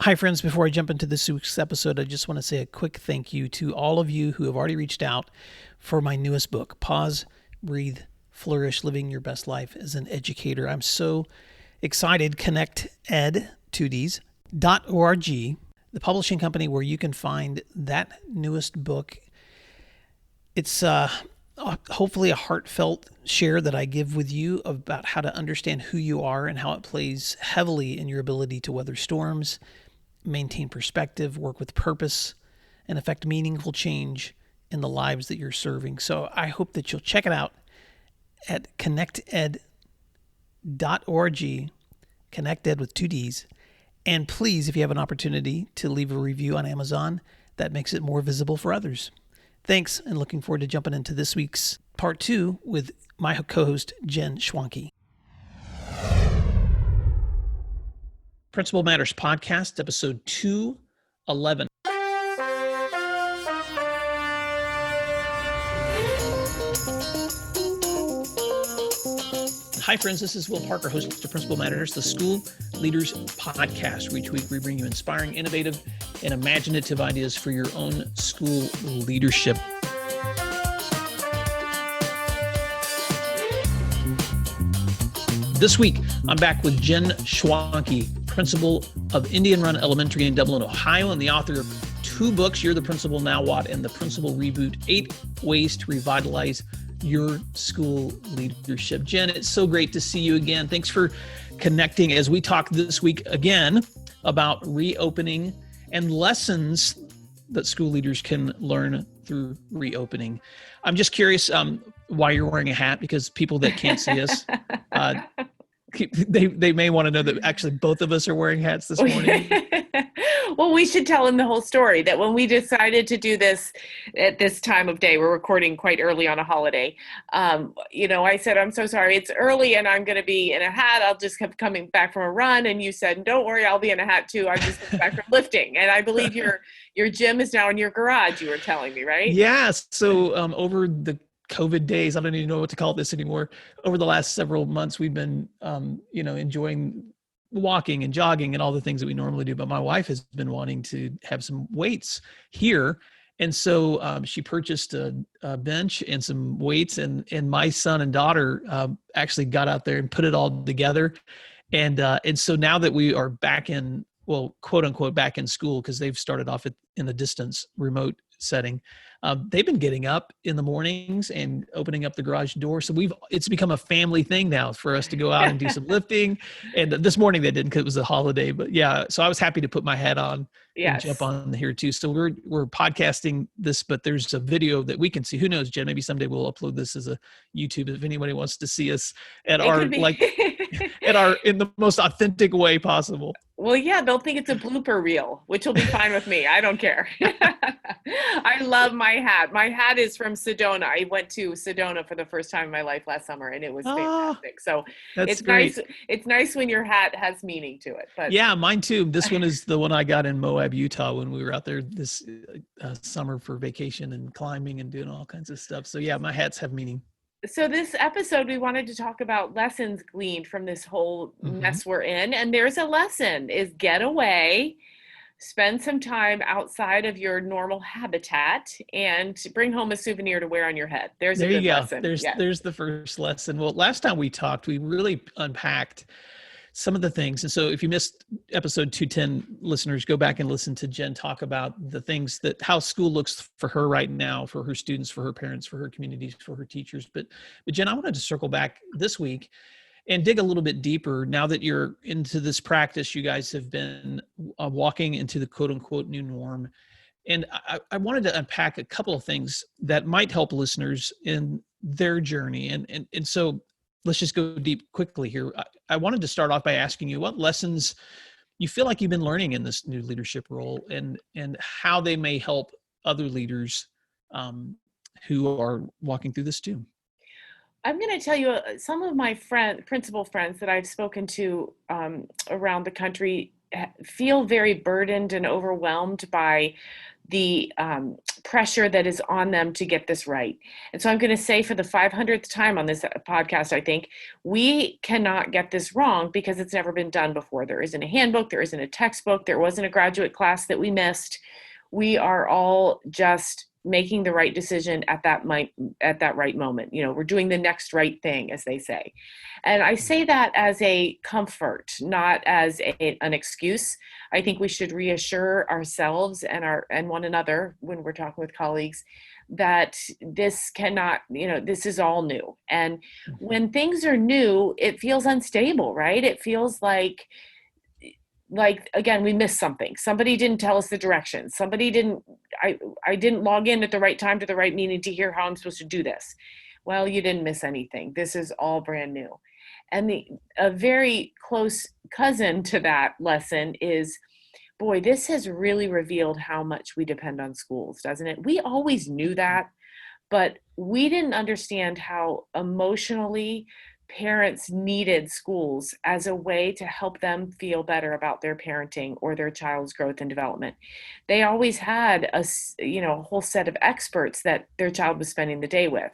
Hi, friends. Before I jump into this week's episode, I just want to say a quick thank you to all of you who have already reached out for my newest book, Pause, Breathe, Flourish, Living Your Best Life as an Educator. I'm so excited. ConnectEd2ds.org, the publishing company where you can find that newest book. It's hopefully a heartfelt share that I give with you about how to understand who you are and how it plays heavily in your ability to weather storms, maintain perspective, work with purpose, and affect meaningful change in the lives that you're serving. So I hope that you'll check it out at connected.org, connected with two D's. And please, if you have an opportunity to leave a review on Amazon, that makes it more visible for others. Thanks, and looking forward to jumping into this week's part 2 with my co-host, Jen Schwanke. Principal Matters Podcast, episode 211. Hi, friends. This is Will Parker, host of Principal Matters, the School Leaders Podcast, where each week we bring you inspiring, innovative, and imaginative ideas for your own school leadership. This week, I'm back with Jen Schwanke, principal of Indian Run Elementary in Dublin, Ohio, and the author of 2 books, You're the Principal, Now What, and The Principal Reboot, 8 Ways to Revitalize Your School Leadership. Jen, it's so great to see you again. Thanks for connecting as we talk this week again about reopening and lessons that school leaders can learn through reopening. I'm just curious why you're wearing a hat, because people that can't see us, they may want to know that actually both of us are wearing hats this morning. Well, we should tell them the whole story, that when we decided to do this at this time of day, we're recording quite early on a holiday. I said, I'm so sorry, it's early and I'm going to be in a hat. I'll just keep coming back from a run. And you said, don't worry, I'll be in a hat too. I'm just coming back from lifting. And I believe your gym is now in your garage, you were telling me, right? Yeah. So over the COVID days, I don't even know what to call this anymore. Over the last several months, we've been, enjoying walking and jogging and all the things that we normally do. But my wife has been wanting to have some weights here. And so she purchased a bench and some weights, and my son and daughter actually got out there and put it all together. And so now that we are back in, well, quote unquote, back in school, because they've started off in a distance remote setting, they've been getting up in the mornings and opening up the garage door. So it's become a family thing now for us to go out and do some lifting. And this morning they didn't because it was a holiday, but yeah. So I was happy to put my hat on and jump on here too. So we're podcasting this, but there's a video that we can see. Who knows, Jen? Maybe someday we'll upload this as a YouTube if anybody wants to see us at in the most authentic way possible. Well, yeah, they'll think it's a blooper reel, which will be fine with me. I don't care. I love my hat. My hat is from Sedona. I went to Sedona for the first time in my life last summer, and it was fantastic. So it's great. Nice. It's nice when your hat has meaning to it. But yeah, mine too. This one is the one I got in Moab, Utah, when we were out there this summer for vacation and climbing and doing all kinds of stuff. So yeah, my hats have meaning. So this episode, we wanted to talk about lessons gleaned from this whole mess we're in. And there's a lesson, is get away, spend some time outside of your normal habitat, and bring home a souvenir to wear on your head. There's a good lesson. There's the first lesson. Well, last time we talked, we really unpacked some of the things. And so if you missed episode 210, listeners, go back and listen to Jen talk about the things how school looks for her right now, for her students, for her parents, for her communities, for her teachers. But Jen, I wanted to circle back this week and dig a little bit deeper. Now that you're into this practice, you guys have been walking into the quote unquote new norm. And I wanted to unpack a couple of things that might help listeners in their journey. And so let's just go deep quickly here. I wanted to start off by asking you what lessons you feel like you've been learning in this new leadership role, and how they may help other leaders who are walking through this too. I'm going to tell you some of my principal friends that I've spoken to around the country feel very burdened and overwhelmed by the pressure that is on them to get this right. And so I'm going to say for the 500th time on this podcast, I think we cannot get this wrong because it's never been done before. There isn't a handbook, there isn't a textbook, there wasn't a graduate class that we missed. We are all just making the right decision at that right moment. You know, we're doing the next right thing, as they say. And I say that as a comfort, not as an excuse. I think we should reassure ourselves and one another when we're talking with colleagues that this cannot, this is all new. And when things are new, it feels unstable, right? It feels like again, we missed something. Somebody didn't tell us the directions. I didn't log in at the right time to the right meeting to hear how I'm supposed to do this. Well, you didn't miss anything. This is all brand new. And a very close cousin to that lesson is, boy, this has really revealed how much we depend on schools, doesn't it? We always knew that, but we didn't understand how emotionally parents needed schools as a way to help them feel better about their parenting or their child's growth and development. They always had a whole set of experts that their child was spending the day with.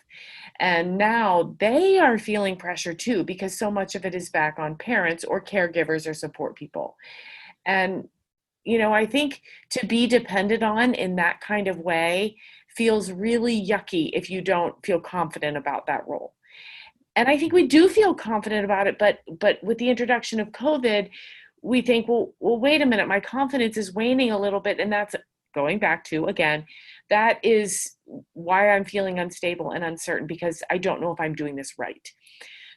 And now they are feeling pressure too, because so much of it is back on parents or caregivers or support people. And, I think to be depended on in that kind of way feels really yucky if you don't feel confident about that role. And I think we do feel confident about it, but with the introduction of COVID, we think, well, wait a minute, my confidence is waning a little bit. And that's going back to, again, that is why I'm feeling unstable and uncertain, because I don't know if I'm doing this right.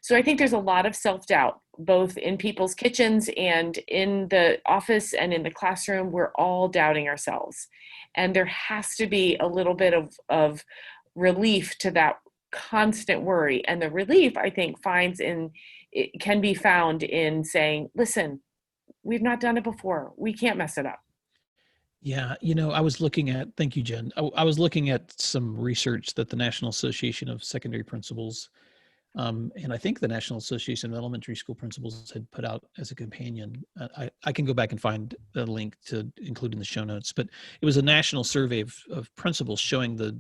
So I think there's a lot of self-doubt, both in people's kitchens and in the office and in the classroom. We're all doubting ourselves. And there has to be a little bit of relief to that constant worry. And the relief, I think, can be found in saying, listen, we've not done it before. We can't mess it up. Yeah. Thank you, Jen. I was looking at some research that the National Association of Secondary Principals, and I think the National Association of Elementary School Principals had put out as a companion. I can go back and find a link to include in the show notes, but it was a national survey of principals showing the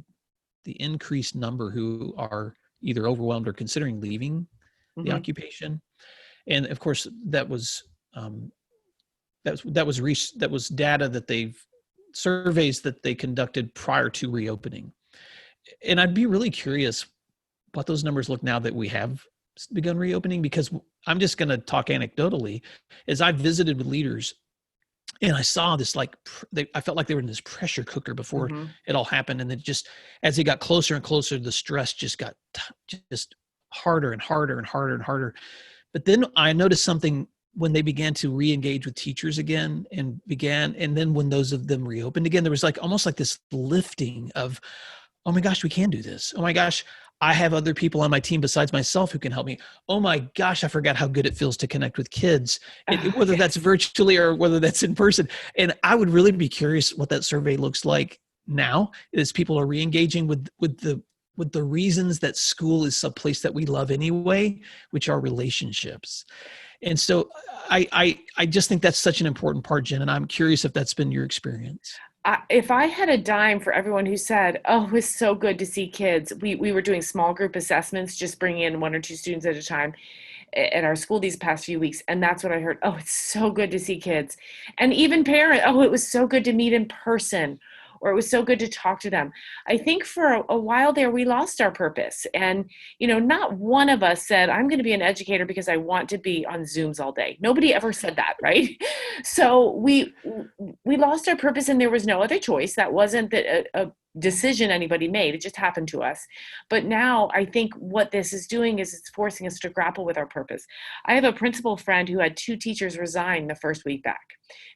increased number who are either overwhelmed or considering leaving the occupation. And of course, that was data that surveys that they conducted prior to reopening. And I'd be really curious what those numbers look now that we have begun reopening, because I'm just going to talk anecdotally. As I've visited with leaders, and I saw this, I felt like they were in this pressure cooker before it all happened. And then just as it got closer and closer, the stress just got just harder and harder and harder and harder. But then I noticed something when they began to re-engage with teachers again and then when those of them reopened again, there was almost like this lifting of, oh my gosh, we can do this. Oh my gosh, I have other people on my team besides myself who can help me. Oh my gosh, I forgot how good it feels to connect with kids, whether that's virtually or whether that's in person. And I would really be curious what that survey looks like now, as people are re-engaging with the reasons that school is a place that we love anyway, which are relationships. And so I just think that's such an important part, Jen, and I'm curious if that's been your experience. If I had a dime for everyone who said, oh, it was so good to see kids. We were doing small group assessments, just bringing in 1 or 2 students at a time at our school these past few weeks. And that's what I heard. Oh, it's so good to see kids. And even parents, oh, it was so good to meet in person, or it was so good to talk to them. I think for a while there, we lost our purpose. And, not one of us said, I'm going to be an educator because I want to be on Zooms all day. Nobody ever said that, right? So we lost our purpose, and there was no other choice. That wasn't a decision anybody made. It just happened to us. But now I think what this is doing is it's forcing us to grapple with our purpose. I have a principal friend who had 2 teachers resign the first week back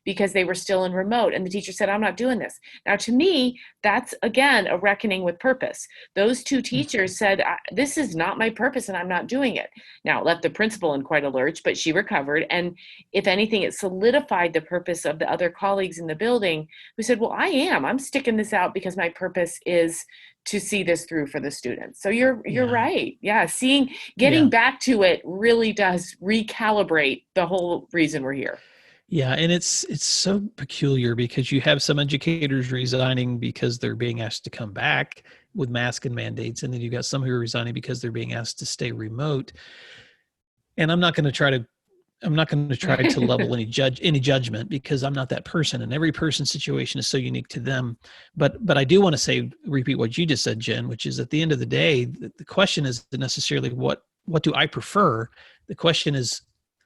because they were still in remote. And the teacher said, I'm not doing this. Now, to me, that's, again, a reckoning with purpose. Those 2 teachers said, this is not my purpose and I'm not doing it. Now, it left the principal in quite a lurch, but she recovered. And if anything, it solidified the purpose of the other colleagues in the building who said, well, I'm sticking this out because my purpose is to see this through for the students. So you're right. Yeah. Getting back to it really does recalibrate the whole reason we're here. Yeah, and it's so peculiar because you have some educators resigning because they're being asked to come back with mask and mandates, and then you've got some who are resigning because they're being asked to stay remote. And I'm not going to try to level any judgment, because I'm not that person, and every person's situation is so unique to them. But I do want to repeat what you just said, Jen, which is, at the end of the day, the question isn't necessarily what do I prefer. The question is,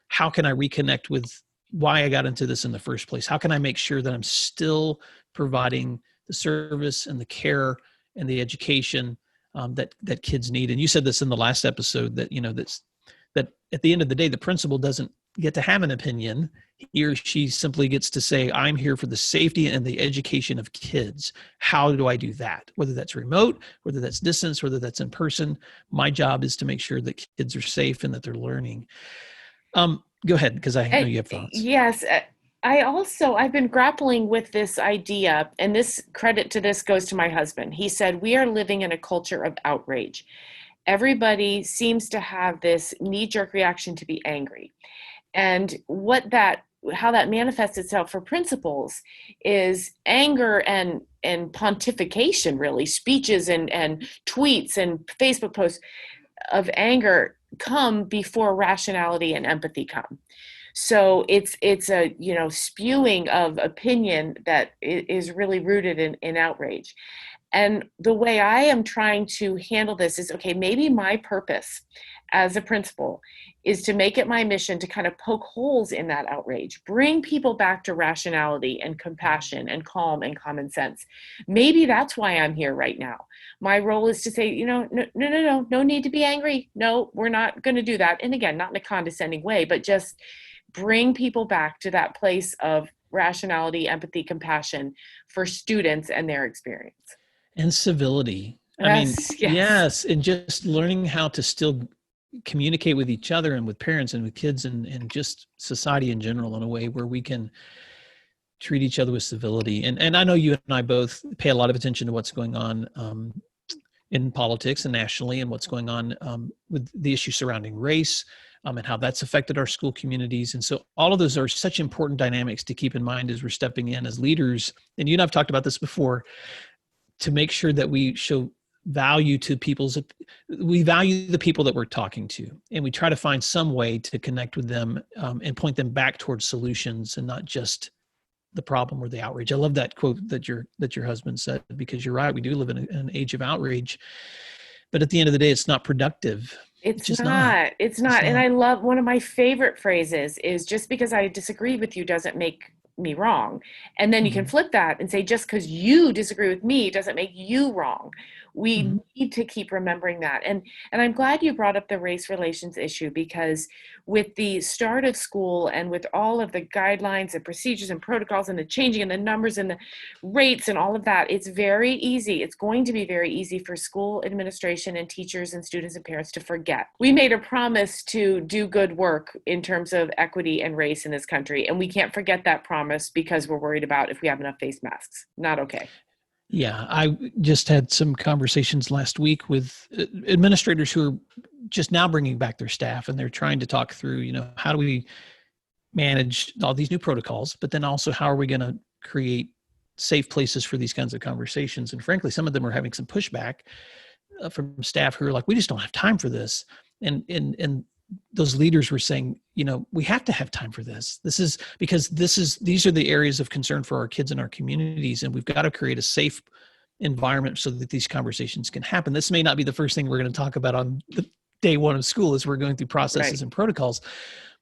how can I reconnect with why I got into this in the first place? How can I make sure that I'm still providing the service and the care and the education that kids need? And you said this in the last episode, that that at the end of the day, the principal doesn't get to have an opinion. He or she simply gets to say, I'm here for the safety and the education of kids. How do I do that? Whether that's remote, whether that's distance, whether that's in person, my job is to make sure that kids are safe and that they're learning. Go ahead, because I know you have thoughts. Yes. I've been grappling with this idea, and this credit to this goes to my husband. He said, we are living in a culture of outrage. Everybody seems to have this knee-jerk reaction to be angry. And how that manifests itself for principals is anger and pontification, really, speeches and tweets and Facebook posts of anger come before rationality and empathy come. So it's a spewing of opinion that is really rooted in outrage. And the way I am trying to handle this is, okay, maybe my purpose as a principal is to make it my mission to kind of poke holes in that outrage, bring people back to rationality and compassion and calm and common sense. Maybe that's why I'm here right now. My role is to say, no need to be angry. No, we're not going to do that. And again, not in a condescending way, but just bring people back to that place of rationality, empathy, compassion for students and their experience. And civility. Yes. And just learning how to still communicate with each other and with parents and with kids and just society in general in a way where we can treat each other with civility. And I know you and I both pay a lot of attention to what's going on in politics and nationally, and what's going on with the issue surrounding race and how that's affected our school communities. And so all of those are such important dynamics to keep in mind as we're stepping in as leaders. And you and I've talked about this before, to make sure that we show value to we value the people that we're talking to, and we try to find some way to connect with them and point them back towards solutions and not just the problem or the outrage. I love that quote that your husband said, because you're right. We do live in an age of outrage, but at the end of the day, it's not productive. It's not. And I love, one of my favorite phrases is, just because I disagree with you doesn't make me wrong. And then you can flip that and say, just because you disagree with me doesn't make you wrong. We need to keep remembering that. And I'm glad you brought up the race relations issue, because with the start of school and with all of the guidelines and procedures and protocols and the changing and the numbers and the rates and all of that, it's very easy. It's going to be very easy for school administration and teachers and students and parents to forget. We made a promise to do good work in terms of equity and race in this country, and we can't forget that promise because we're worried about if we have enough face masks. Not okay. Yeah, I just had some conversations last week with administrators who are just now bringing back their staff, and they're trying to talk through, how do we manage all these new protocols, but then also how are we going to create safe places for these kinds of conversations? And frankly, some of them are having some pushback from staff who are like, we just don't have time for this. And those leaders were saying, we have to have time for this. These are the areas of concern for our kids and our communities, and we've got to create a safe environment so that these conversations can happen. This may not be the first thing we're going to talk about on the day one of school as we're going through processes and protocols,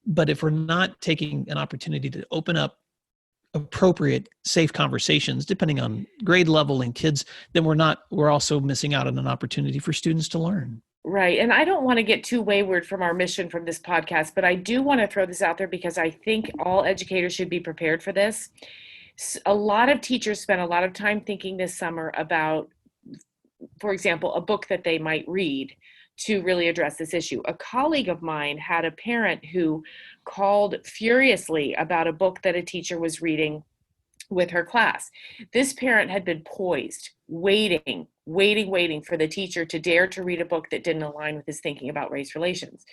but if we're not taking an opportunity to open up appropriate, safe conversations, depending on grade level and kids, then we're also missing out on an opportunity for students to learn. Right. And I don't want to get too wayward from our mission from this podcast, but I do want to throw this out there because I think all educators should be prepared for this. A lot of teachers spent a lot of time thinking this summer about, for example, a book that they might read to really address this issue. A colleague of mine had a parent who called furiously about a book that a teacher was reading with her class. This parent had been poised, waiting for the teacher to dare to read a book that didn't align with his thinking about race relations.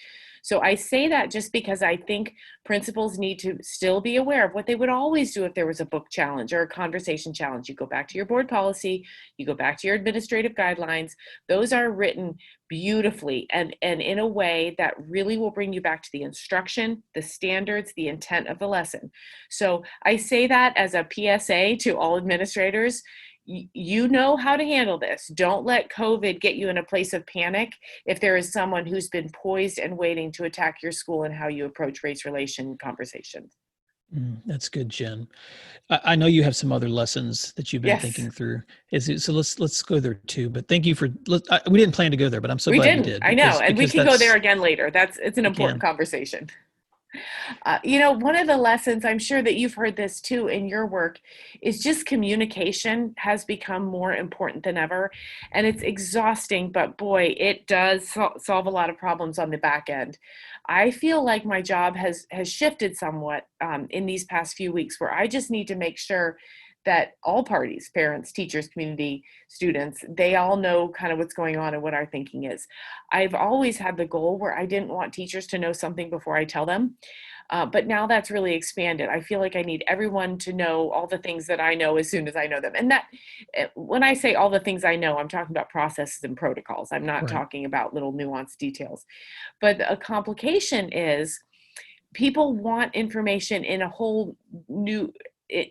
So I say that just because I think principals need to still be aware of what they would always do if there was a book challenge or a conversation challenge. You go back to your board policy, you go back to your administrative guidelines. Those are written beautifully and in a way that really will bring you back to the instruction, the standards, the intent of the lesson. So I say that as a PSA to all administrators. You know how to handle this. Don't let COVID get you in a place of panic if there is someone who's been poised and waiting to attack your school and how you approach race relation conversations. That's good, Jen. I know you have some other lessons that you've been Yes. thinking through. So let's go there too. But thank you we didn't plan to go there, but I'm so We glad didn't. you did. I know, and we because can go there again later. It's an important can. conversation. One of the lessons, I'm sure that you've heard this too in your work, is just communication has become more important than ever. And it's exhausting, but boy, it does solve a lot of problems on the back end. I feel like my job has shifted somewhat in these past few weeks, where I just need to make sure that all parties, parents, teachers, community, students, they all know kind of what's going on and what our thinking is. I've always had the goal where I didn't want teachers to know something before I tell them. But now that's really expanded. I feel like I need everyone to know all the things that I know as soon as I know them. And that, when I say all the things I know, I'm talking about processes and protocols. I'm not talking about little nuanced details. But a complication is people want information in a whole new,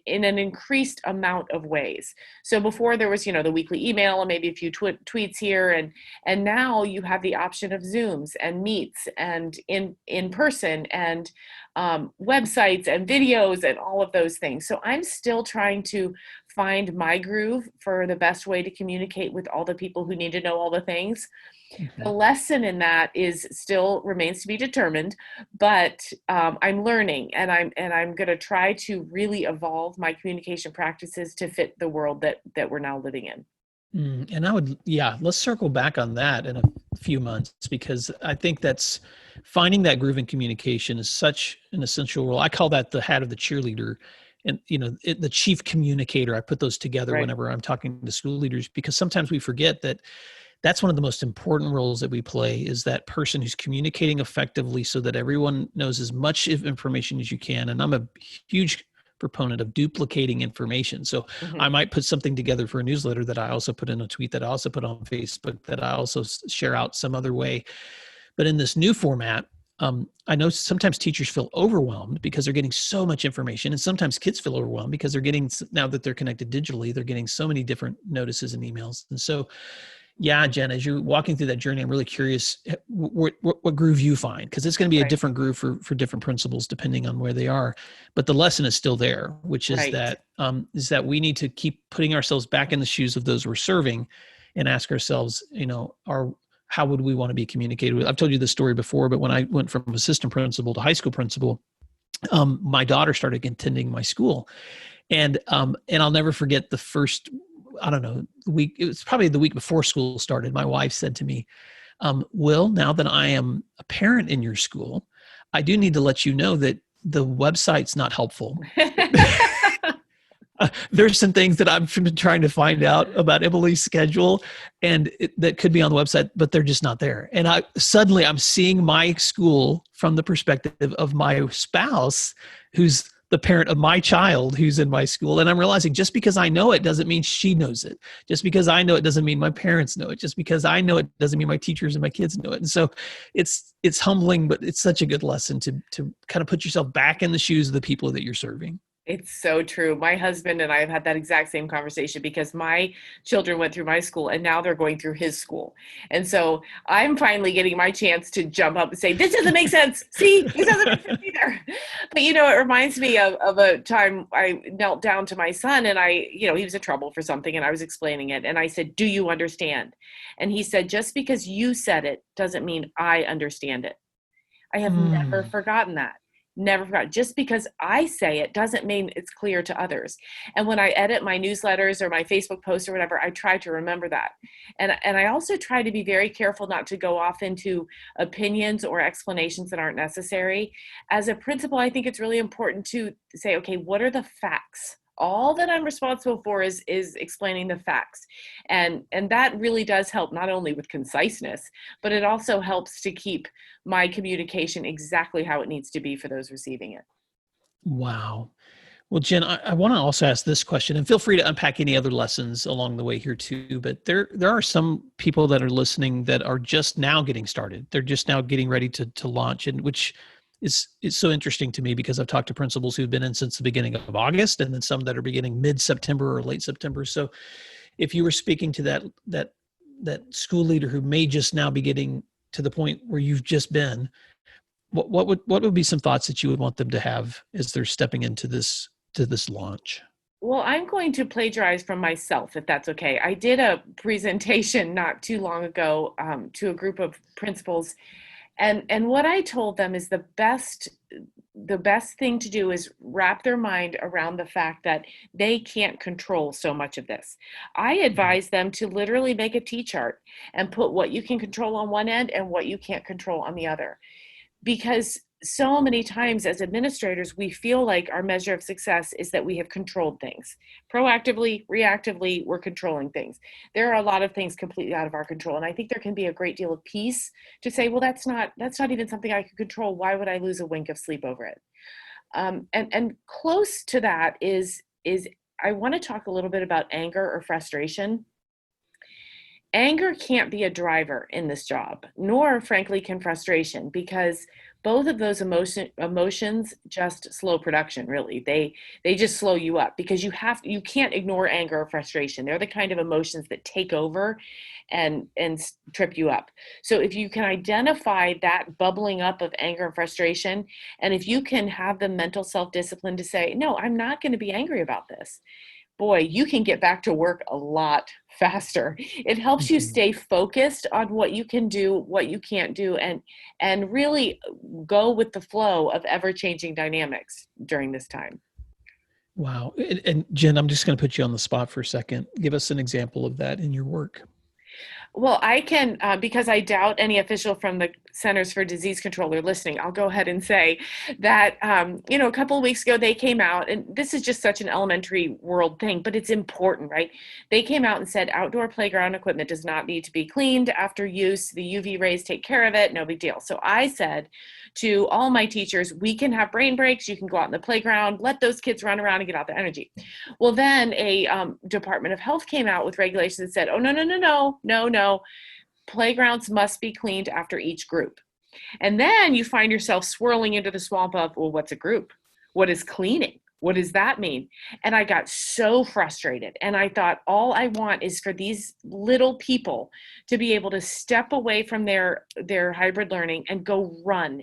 in an increased amount of ways. So before there was, the weekly email and maybe a few tweets here, and now you have the option of Zooms and Meets and in person and websites and videos and all of those things. So I'm still trying to find my groove for the best way to communicate with all the people who need to know all the things. Mm-hmm. The lesson in that is still remains to be determined, but I'm learning, and I'm going to try to really evolve my communication practices to fit the world that we're now living in. And let's circle back on that in a few months, because I think that's finding that groove in communication is such an essential role. I call that the hat of the cheerleader, and the chief communicator. I put those together whenever I'm talking to school leaders, because sometimes we forget that that's one of the most important roles that we play, is that person who's communicating effectively so that everyone knows as much information as you can. And I'm a huge proponent of duplicating information. So I might put something together for a newsletter that I also put in a tweet, that I also put on Facebook, that I also share out some other way. But in this new format, I know sometimes teachers feel overwhelmed because they're getting so much information, and sometimes kids feel overwhelmed because they're getting, now that they're connected digitally, they're getting so many different notices and emails. And so, yeah, Jen, as you're walking through that journey, I'm really curious what groove you find, because it's going to be a different groove for different principals depending on where they are. But the lesson is still there, which is that we need to keep putting ourselves back in the shoes of those we're serving, and ask ourselves, how would we want to be communicated with? I've told you this story before, but when I went from assistant principal to high school principal, my daughter started attending my school, and I'll never forget the first, week. It was probably the week before school started. My wife said to me, Will, now that I am a parent in your school, I do need to let you know that the website's not helpful. There's some things that I've been trying to find out about Emily's schedule, and that could be on the website, but they're just not there. And I'm seeing my school from the perspective of my spouse, who's the parent of my child who's in my school. And I'm realizing just because I know it doesn't mean she knows it. Just because I know it doesn't mean my parents know it. Just because I know it doesn't mean my teachers and my kids know it. And so it's humbling, but it's such a good lesson to kind of put yourself back in the shoes of the people that you're serving. It's so true. My husband and I have had that exact same conversation, because my children went through my school and now they're going through his school. And so I'm finally getting my chance to jump up and say, this doesn't make sense. See, this doesn't make sense either. But, it reminds me of a time I knelt down to my son, and he was in trouble for something, and I was explaining it. And I said, do you understand? And he said, just because you said it doesn't mean I understand it. I have never forgotten that. Never forgot. Just because I say it doesn't mean it's clear to others. And when I edit my newsletters or my Facebook posts or whatever, I try to remember that. And I also try to be very careful not to go off into opinions or explanations that aren't necessary. As a principal, I think it's really important to say, okay, what are the facts? all that I'm responsible for is explaining the facts. And that really does help, not only with conciseness, but it also helps to keep my communication exactly how it needs to be for those receiving it. Wow. Well, Jen, I want to also ask this question, and feel free to unpack any other lessons along the way here too. But there are some people that are listening that are just now getting started. They're just now getting ready to launch, and which is so interesting to me because I've talked to principals who've been in since the beginning of August, and then some that are beginning mid-September or late September. So, if you were speaking to that school leader who may just now be getting to the point where you've just been, what would be some thoughts that you would want them to have as they're stepping into this launch? Well, I'm going to plagiarize from myself, if that's okay. I did a presentation not too long ago to a group of principals, and what I told them is the best thing to do is wrap their mind around the fact that they can't control so much of this. I advise them to literally make a T-chart and put what you can control on one end and what you can't control on the other. Because so many times as administrators, we feel like our measure of success is that we have controlled things. Proactively, reactively, we're controlling things. There are a lot of things completely out of our control. And I think there can be a great deal of peace to say, well, that's not even something I can control. Why would I lose a wink of sleep over it? And close to that is I want to talk a little bit about anger or frustration. Anger can't be a driver in this job, nor frankly can frustration, because both of those emotions just slow production. Really, they just slow you up, because you can't ignore anger or frustration. They're the kind of emotions that take over and trip you up. So if you can identify that bubbling up of anger and frustration, and if you can have the mental self-discipline to say, no, I'm not going to be angry about this, boy, you can get back to work a lot faster. It helps you stay focused on what you can do, what you can't do, and really go with the flow of ever-changing dynamics during this time. Wow. And Jen, I'm just going to put you on the spot for a second. Give us an example of that in your work. Well, I can, because I doubt any official from the Centers for Disease Control are listening, I'll go ahead and say that, a couple of weeks ago, they came out, and this is just such an elementary world thing, but it's important, right? They came out and said outdoor playground equipment does not need to be cleaned after use. The UV rays take care of it, no big deal. So I said to all my teachers, we can have brain breaks. You can go out in the playground, let those kids run around and get out their energy. Well, then a Department of Health came out with regulations that said, oh, no. Playgrounds must be cleaned after each group. And then you find yourself swirling into the swamp of, well, what's a group? What is cleaning? What does that mean? And I got so frustrated. And I thought, all I want is for these little people to be able to step away from their hybrid learning and go run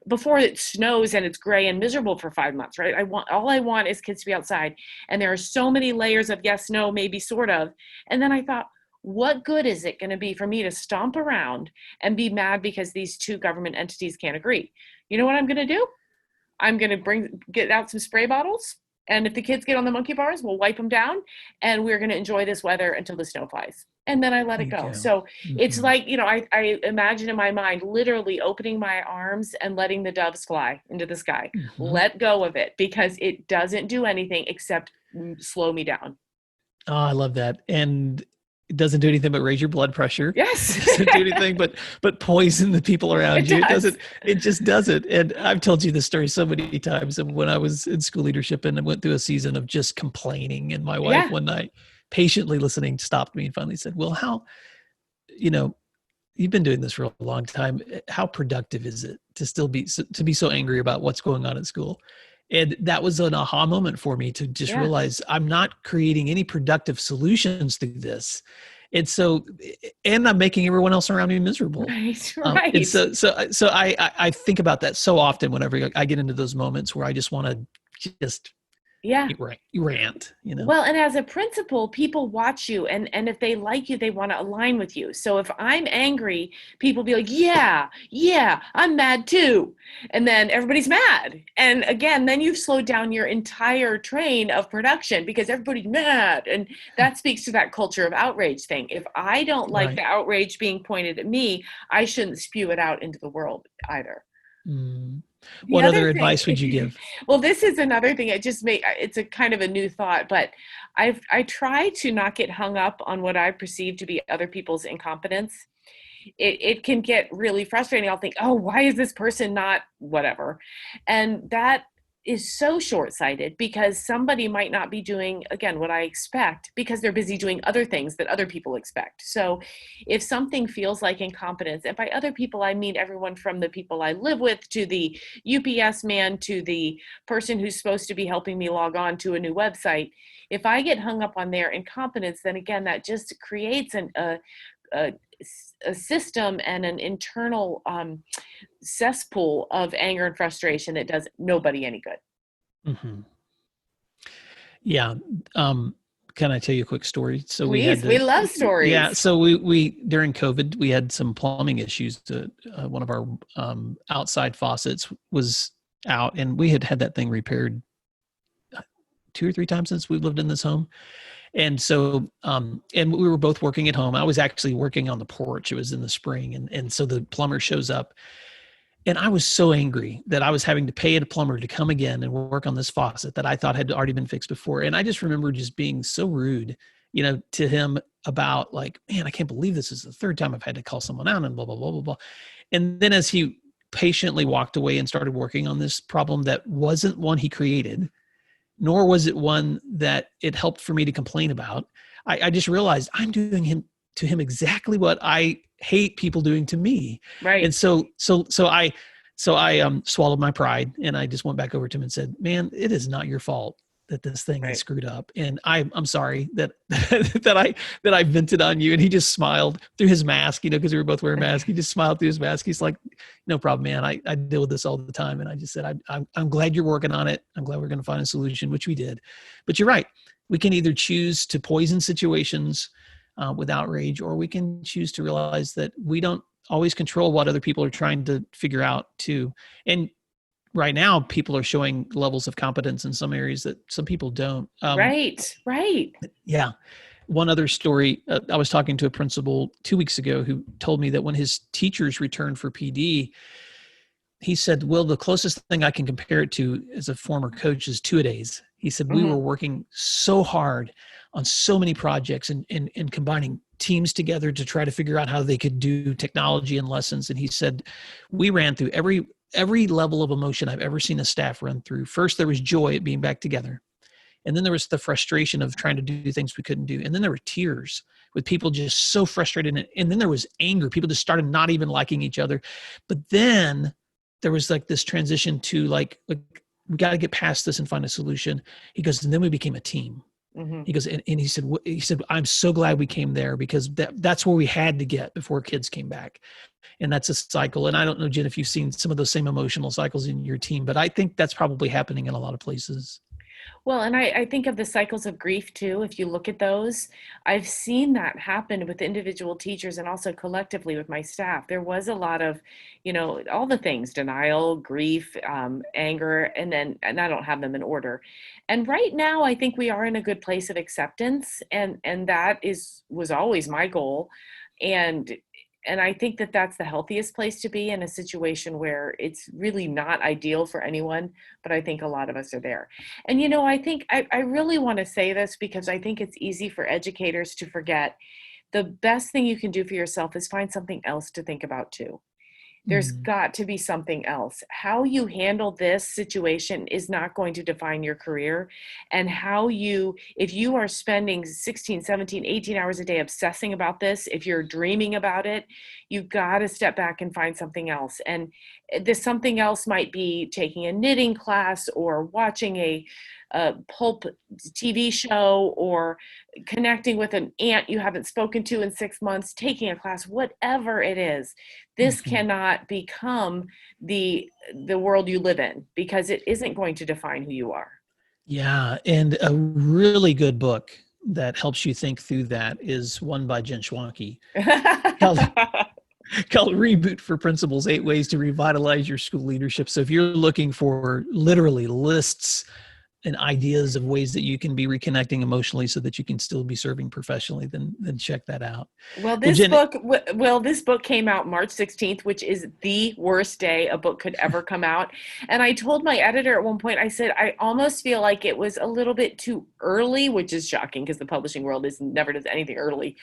before it snows and it's gray and miserable for 5 months, right? All I want is kids to be outside. And there are so many layers of yes, no, maybe, sort of. And then I thought, what good is it going to be for me to stomp around and be mad because these two government entities can't agree? You know what I'm going to do? I'm going to get out some spray bottles. And if the kids get on the monkey bars, we'll wipe them down. And we're going to enjoy this weather until the snow flies. And then I let it go. So it's like, I imagine in my mind, literally opening my arms and letting the doves fly into the sky. Let go of it, because it doesn't do anything except slow me down. Oh, I love that. And it doesn't do anything but raise your blood pressure. Yes. It doesn't do anything but poison the people around you. It just doesn't. And I've told you this story so many times. And when I was in school leadership and I went through a season of just complaining, and my wife one night, patiently listening, stopped me and finally said, well, how, you've been doing this for a long time. How productive is it to be so angry about what's going on at school? And that was an aha moment for me to just realize I'm not creating any productive solutions through this. And I'm making everyone else around me miserable. Right. And so I think about that so often whenever I get into those moments where I just want to just rant, Well, and as a principal, people watch you, and if they like you, they want to align with you. So if I'm angry, people be like, yeah, I'm mad too. And then everybody's mad. And again, then you've slowed down your entire train of production because everybody's mad. And that speaks to that culture of outrage thing. If I don't like the outrage being pointed at me, I shouldn't spew it out into the world either. The What other other thing, advice would you give? well, this is another thing. It's a kind of a new thought, but I try to not get hung up on what I perceive to be other people's incompetence. It can get really frustrating. I'll think, oh, why is this person not whatever? And that is so short-sighted, because somebody might not be doing, again, what I expect, because they're busy doing other things that other people expect. So if something feels like incompetence, and by other people, I mean everyone from the people I live with to the UPS man to the person who's supposed to be helping me log on to a new website, if I get hung up on their incompetence, then again, that just creates a, a system and an internal cesspool of anger and frustration that does nobody any good. Mm-hmm. Yeah. Can I tell you a quick story? So Please, we love stories. Yeah. So we during COVID, we had some plumbing issues. One of our outside faucets was out, and we had that thing repaired 2 or 3 times since we've lived in this home. And so, and we were both working at home. I was actually working on the porch. It was in the spring. And so the plumber shows up, and I was so angry that I was having to pay a plumber to come again and work on this faucet that I thought had already been fixed before. And I just remember just being so rude, to him about like, man, I can't believe this is the 3rd time I've had to call someone out and blah, blah, blah, blah, blah. And then as he patiently walked away and started working on this problem that wasn't one he created, nor was it one that it helped for me to complain about, I just realized I'm doing to him exactly what I hate people doing to me. Right. And so I swallowed my pride, and I just went back over to him and said, man, it is not your fault that this thing is screwed up. And I'm sorry that, that I vented on you. And he just smiled through his mask, cause we were both wearing masks. He just smiled through his mask. He's like, no problem, man. I deal with this all the time. And I just said, I'm glad you're working on it. I'm glad we're going to find a solution, which we did. But you're right. We can either choose to poison situations with outrage, or we can choose to realize that we don't always control what other people are trying to figure out too. And right now, people are showing levels of competence in some areas that some people don't. Right. Yeah. One other story, I was talking to a principal 2 weeks ago who told me that when his teachers returned for PD, he said, well, the closest thing I can compare it to as a former coach is 2-a-days. He said, we were working so hard on so many projects and combining teams together to try to figure out how they could do technology and lessons. And he said, we ran through every level of emotion I've ever seen a staff run through. First, there was joy at being back together. And then there was the frustration of trying to do things we couldn't do. And then there were tears with people just so frustrated. And then there was anger. People just started not even liking each other. But then there was like this transition to like we got to get past this and find a solution. He goes, and then we became a team. Mm-hmm. He goes, and he said, I'm so glad we came there, because that's where we had to get before kids came back. And that's a cycle. And I don't know, Jen, if you've seen some of those same emotional cycles in your team, but I think that's probably happening in a lot of places. Well, and I think of the cycles of grief too. If you look at those, I've seen that happen with individual teachers and also collectively with my staff. There was a lot of, all the things: denial, grief, anger, and I don't have them in order. And right now, I think we are in a good place of acceptance, and that was always my goal. And I think that that's the healthiest place to be in a situation where it's really not ideal for anyone, but I think a lot of us are there. And, I think I really want to say this, because I think it's easy for educators to forget. The best thing you can do for yourself is find something else to think about too. There's got to be something else. How you handle this situation is not going to define your career. And if you are spending 16, 17, 18 hours a day obsessing about this, if you're dreaming about it, you've got to step back and find something else. And this something else might be taking a knitting class, or watching a pulp TV show, or connecting with an aunt you haven't spoken to in 6 months, taking a class, whatever it is. This cannot become the world you live in, because it isn't going to define who you are. Yeah. And a really good book that helps you think through that is one by Jen Schwanke called Reboot for Principals: 8 Ways to Revitalize Your School Leadership. So if you're looking for literally lists ideas of ways that you can be reconnecting emotionally so that you can still be serving professionally, then check that out. Well, Jen, this book came out March 16th, which is the worst day a book could ever come out. And I told my editor at one point, I said, I almost feel like it was a little bit too early, which is shocking because the publishing world never does anything early.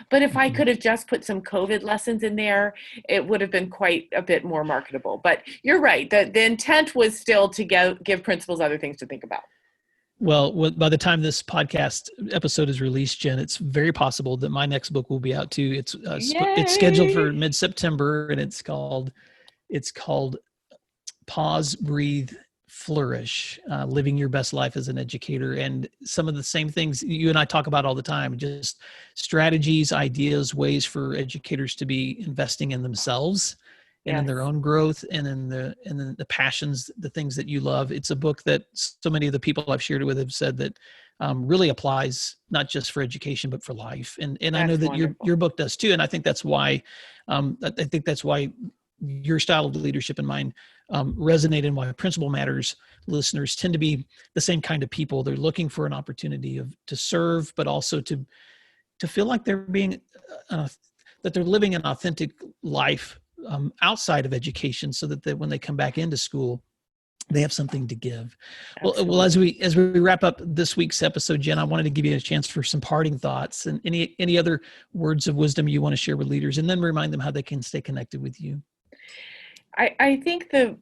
But if I could have just put some COVID lessons in there, it would have been quite a bit more marketable. But you're right. The intent was still to give principals other things to think about. Well, by the time this podcast episode is released, Jen, it's very possible that my next book will be out too. It's scheduled for mid-September, and it's called Pause, Breathe, Flourish, Living Your Best Life as an Educator. And some of the same things you and I talk about all the time, just strategies, ideas, ways for educators to be investing in themselves and in their own growth and in the passions, the things that you love. It's a book that so many of the people I've shared it with have said that really applies not just for education, but for life. And I know that your book does too. And I think that's why, your style of leadership and mine resonate, and why Principal Matters listeners tend to be the same kind of people. They're looking for an opportunity to serve, but also to feel like they're being, that they're living an authentic life outside of education, so that when they come back into school, they have something to give. Well, as we wrap up this week's episode, Jen, I wanted to give you a chance for some parting thoughts and any other words of wisdom you want to share with leaders, and then remind them how they can stay connected with you. I think the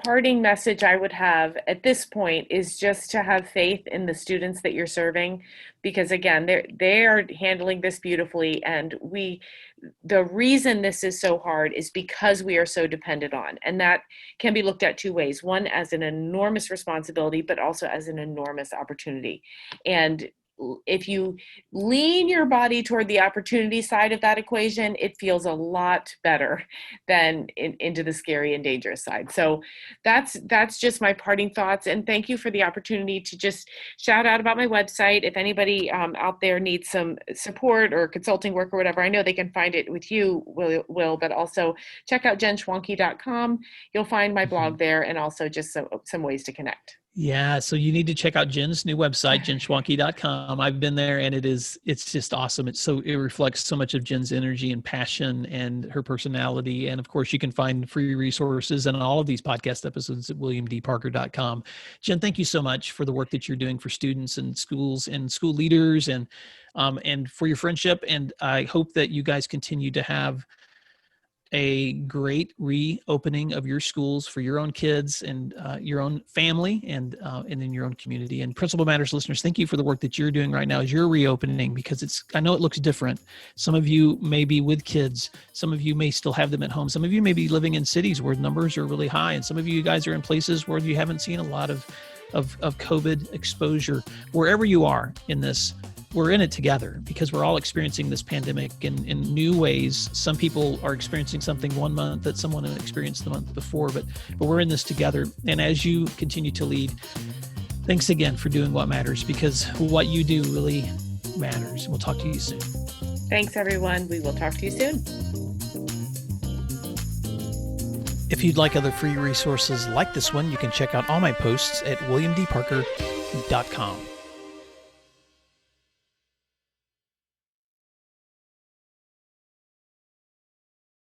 parting message I would have at this point is just to have faith in the students that you're serving, because again, they are handling this beautifully, and the reason this is so hard is because we are so dependent on, and that can be looked at two ways. One, as an enormous responsibility, but also as an enormous opportunity. And if you lean your body toward the opportunity side of that equation, it feels a lot better than into the scary and dangerous side. So that's just my parting thoughts. And thank you for the opportunity to just shout out about my website. If anybody out there needs some support or consulting work or whatever, I know they can find it with you, Will, but also check out jenschwanke.com. You'll find my blog there, and also just some ways to connect. Yeah. So you need to check out Jen's new website, jenschwanke.com. I've been there, and it's just awesome. It reflects so much of Jen's energy and passion and her personality. And of course, you can find free resources and all of these podcast episodes at williamdparker.com. Jen, thank you so much for the work that you're doing for students and schools and school leaders, and for your friendship. And I hope that you guys continue to have a great reopening of your schools for your own kids and your own family and in your own community. And Principal Matters listeners, thank you for the work that you're doing right now as you're reopening, because I know it looks different. Some of you may be with kids. Some of you may still have them at home. Some of you may be living in cities where numbers are really high. And some of you guys are in places where you haven't seen a lot of COVID exposure. Wherever you are in this, we're in it together, because we're all experiencing this pandemic in new ways. Some people are experiencing something one month that someone had experienced the month before, but we're in this together. And as you continue to lead, thanks again for doing what matters, because what you do really matters. We'll talk to you soon. Thanks, everyone. We will talk to you soon. If you'd like other free resources like this one, you can check out all my posts at williamdparker.com.